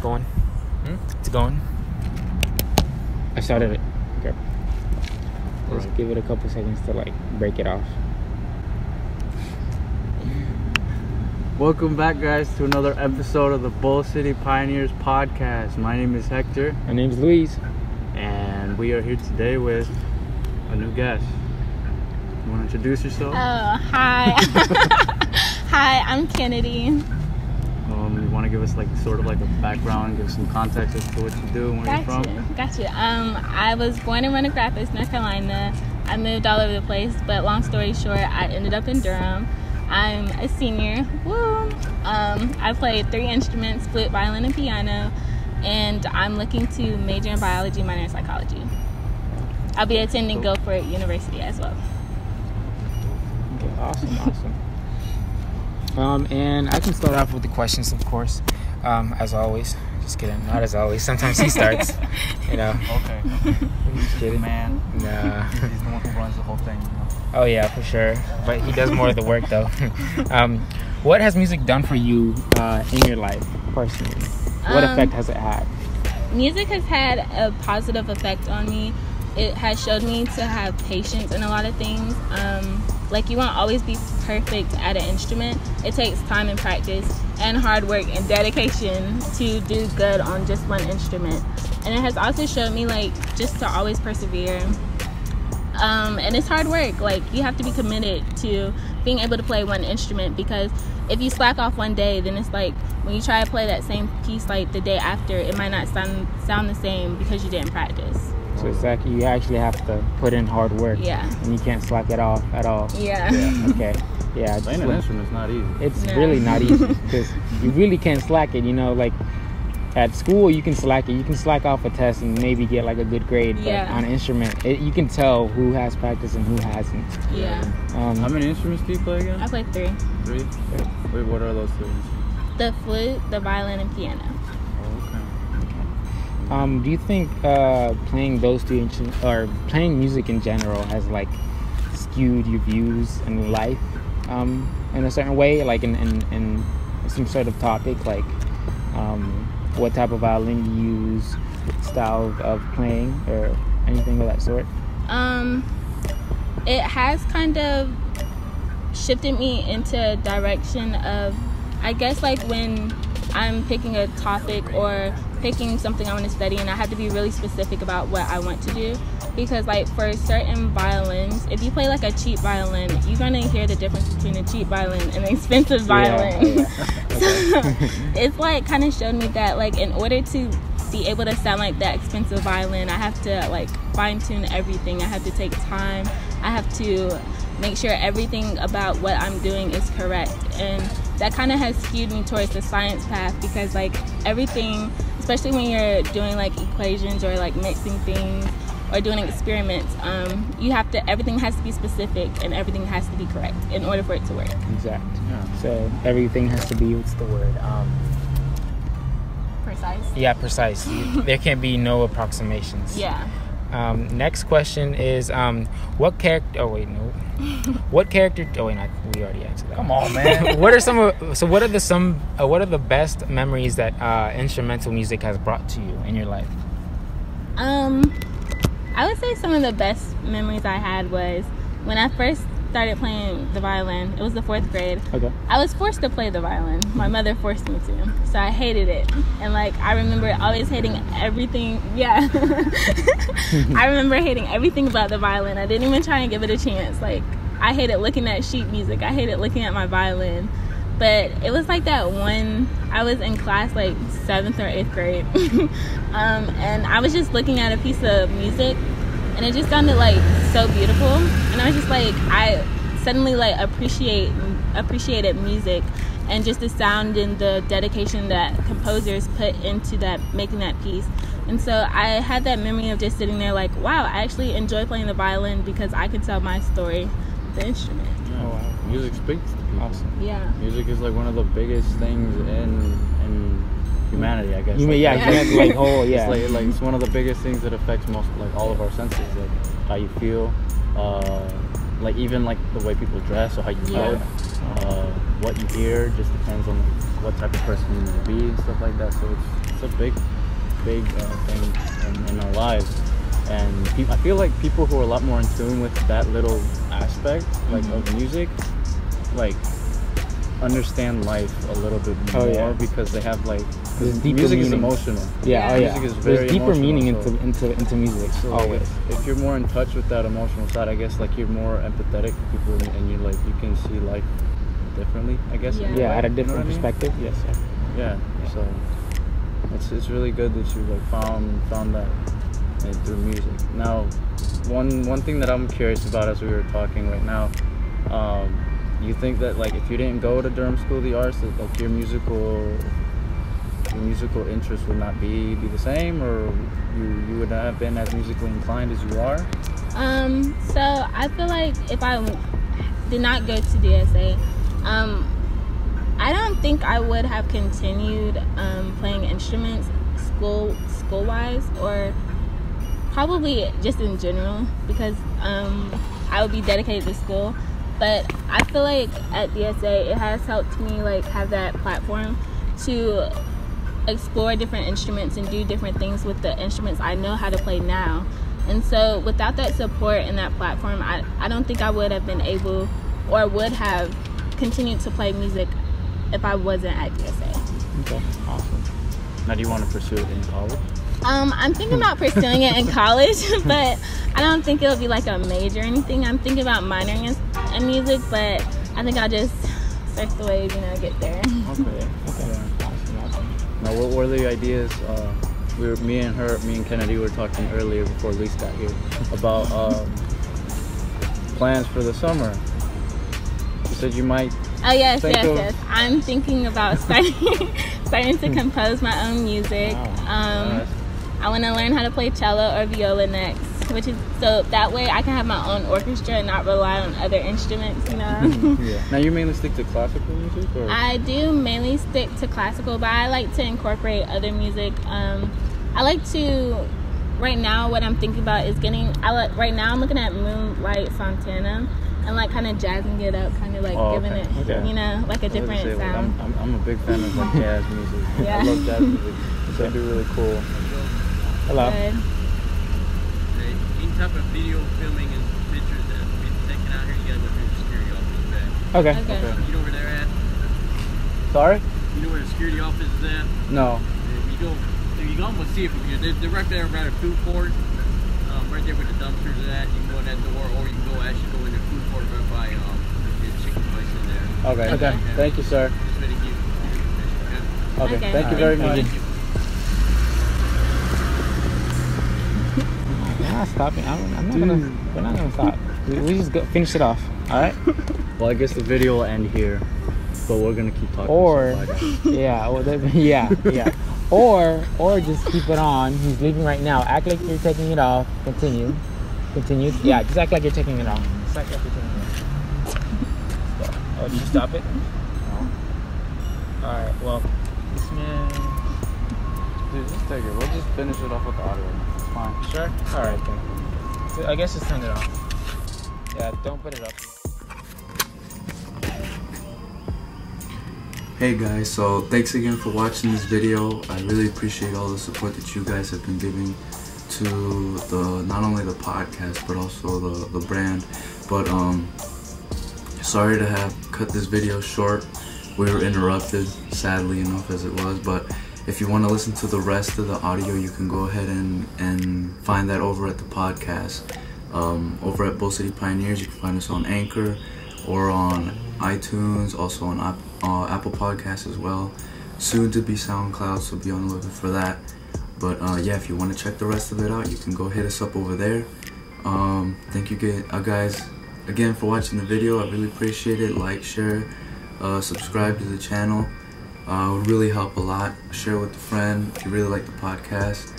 going. It's going. I started it. Okay. Just give it a couple seconds to like break it off. Welcome back, guys, to another episode of the Bull City Pioneers podcast. My name is Hector. My name's Luis. And we are here today with a new guest. You want to introduce yourself? Oh, hi. Hi, I'm Kennedy. You want to give us like sort of like a background, give some context as to what you do and where you're from? Gotcha. I was born in Roanoke Rapids, North Carolina. I moved all over the place, but long story short, I ended up in Durham. I'm a senior. Woo! I played 3 instruments, flute, violin, and piano, and I'm looking to major in biology, minor in psychology. I'll be attending Guilford University as well. Okay, awesome. And I can start off with the questions, of course, as always. Just kidding, not as always. Sometimes he starts, you know. Okay. Just kidding. Man. Nah. He's the one who runs the whole thing, you know? Oh yeah, for sure. But he does more of the work, though. What has music done for you in your life, personally? What effect has it had? Music has had a positive effect on me. It has showed me to have patience in a lot of things. Like, you won't always be perfect at an instrument. It takes time and practice and hard work and dedication to do good on just one instrument. And it has also showed me, like, just to always persevere. And it's hard work. Like, you have to be committed to being able to play one instrument, because if you slack off one day, then it's like when you try to play that same piece like the day after, it might not sound the same because you didn't practice. So exactly, you actually have to put in hard work. Yeah. And you can't slack it off at all. Yeah. Okay. Yeah. Playing an instrument's not easy. It's really not easy, because you really can't slack it. You know, like at school you can slack it. You can slack off a test and maybe get like a good grade. But on an instrument, you can tell who has practice and who hasn't. Yeah. How many instruments do you play again? I play 3. 3? Wait, what are those 3 instruments? The flute, the violin, and piano. Do you think playing those 2 instruments, or playing music in general, has like skewed your views in life in a certain way, like in some sort of topic, like what type of violin you use, style of playing, or anything of that sort? It has kind of shifted me into a direction of, I guess, like when I'm picking a topic or picking something I want to study, and I have to be really specific about what I want to do, because like for certain violins, if you play like a cheap violin, you're going to hear the difference between a cheap violin and an expensive violin. Yeah. So it's like kind of showed me that, like, in order to be able to sound like that expensive violin, I have to like fine tune everything. I have to take time. I have to make sure everything about what I'm doing is correct, and that kind of has skewed me towards the science path, because like everything, especially when you're doing like equations or like mixing things or doing experiments, everything has to be specific and everything has to be correct in order for it to work. Exactly. Yeah. So everything has to be, what's the word? Precise. Yeah, precise. There can't be no approximations. Yeah. Next question is, what character? Oh wait, no. What character? Oh wait, we already answered that. Come on, man. What are the best memories that instrumental music has brought to you in your life? I would say some of the best memories I had was when I first started playing the violin. It was the 4th grade. Okay. I was forced to play the violin. My mother forced me to, so I hated it. And like, I remember always hating everything. Yeah. I remember hating everything about the violin. I didn't even try and give it a chance. Like, I hated looking at sheet music. I hated looking at my violin. But it was like that one, I was in class like 7th or 8th grade. And I was just looking at a piece of music, and it just sounded like so beautiful, and I was just like, I suddenly like appreciated music and just the sound and the dedication that composers put into that, making that piece. And so I had that memory of just sitting there like, wow, I actually enjoy playing the violin because I can tell my story with the instrument. Oh wow. Music speaks to people. Awesome. Yeah. Music is like one of the biggest things in humanity, I guess. It's It's one of the biggest things that affects most, like, all of our senses, like how you feel, like even like the way people dress or how you look, what you hear just depends on what type of person you need to be and stuff like that. So it's a big thing in our lives. And I feel like people who are a lot more in tune with that little aspect, like of music, like understand life a little bit more because they have like music is emotional. Music is very there's deeper meaning into music. So always. If you're more in touch with that emotional side, I guess like you're more empathetic to people, and you can see life differently. I guess. At a different perspective. I mean? Yes. So it's really good that you like found that through music. Now, one thing that I'm curious about as we were talking right now. You think that like if you didn't go to Durham School of the Arts, that like your musical interest would not be the same, or you would not have been as musically inclined as you are? So I feel like if I did not go to DSA, I don't think I would have continued playing instruments school-wise, or probably just in general, because I would be dedicated to school. But I feel like at DSA, it has helped me like have that platform to explore different instruments and do different things with the instruments I know how to play now. And so without that support and that platform, I don't think I would have been able or would have continued to play music if I wasn't at DSA. Okay, awesome. Now, do you want to pursue it in college? I'm thinking about pursuing it in college, but I don't think it'll be like a major or anything. I'm thinking about minoring in music, but I think I'll just surf the waves, get there. Okay. Awesome. Now, what were the ideas? Me and Kennedy were talking earlier before Lise got here about plans for the summer. You said you might. Oh yes. I'm thinking about starting to compose my own music. Wow. I want to learn how to play cello or viola next, which is so that way I can have my own orchestra and not rely on other instruments, Now, you mainly stick to classical music, or? I do mainly stick to classical, but I like to incorporate other music. I like to. Right now, what I'm thinking about is right now, I'm looking at Moonlight Fontana and like kind of jazzing it up, kind of like giving it, like a different sound. Like, I'm a big fan of like jazz music. Yeah. I love jazz music. So it'd be really cool. Hello. Good. Any type of video filming and pictures that we taken out here, you gotta go through the security office back. Okay. You know where they're at? Sorry? You know where the security office is at? No. If you go almost see it from here. They're right there around the food court. Right there where the dumpsters are at. You can go in that door, or you can actually go in the food court right by the chicken place in there. Okay. Thank you, sir. Just ready to give. Okay. Thank you very much. We're not stopping. We're not gonna stop. We just finish it off. All right. Well, I guess the video will end here, but we're gonna keep talking. Or or just keep it on. He's leaving right now. Act like you're taking it off. Continue. Yeah, just act like you're taking it off. Just act like you're taking it off. Oh, did you stop it? No. All right. Well, this man. Dude, just take it. We'll just finish it off with the audio. It's fine. Sure. All right then. So I guess just turn it off. Yeah, don't put it up. Hey guys, so thanks again for watching this video. I really appreciate all the support that you guys have been giving to not only the podcast but also the brand. But sorry to have cut this video short. We were interrupted, sadly enough as it was, but if you want to listen to the rest of the audio, you can go ahead and find that over at the podcast. Over at Bull City Pioneers, you can find us on Anchor or on iTunes, also on Apple Podcasts as well. Soon to be SoundCloud, so be on the lookout for that. But yeah, if you want to check the rest of it out, you can go hit us up over there. Thank you guys again for watching the video. I really appreciate it. Like, share, subscribe to the channel. It would really help a lot. Share with a friend if you really like the podcast.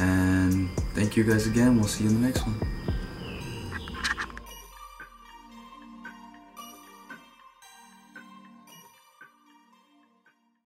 And thank you guys again. We'll see you in the next one.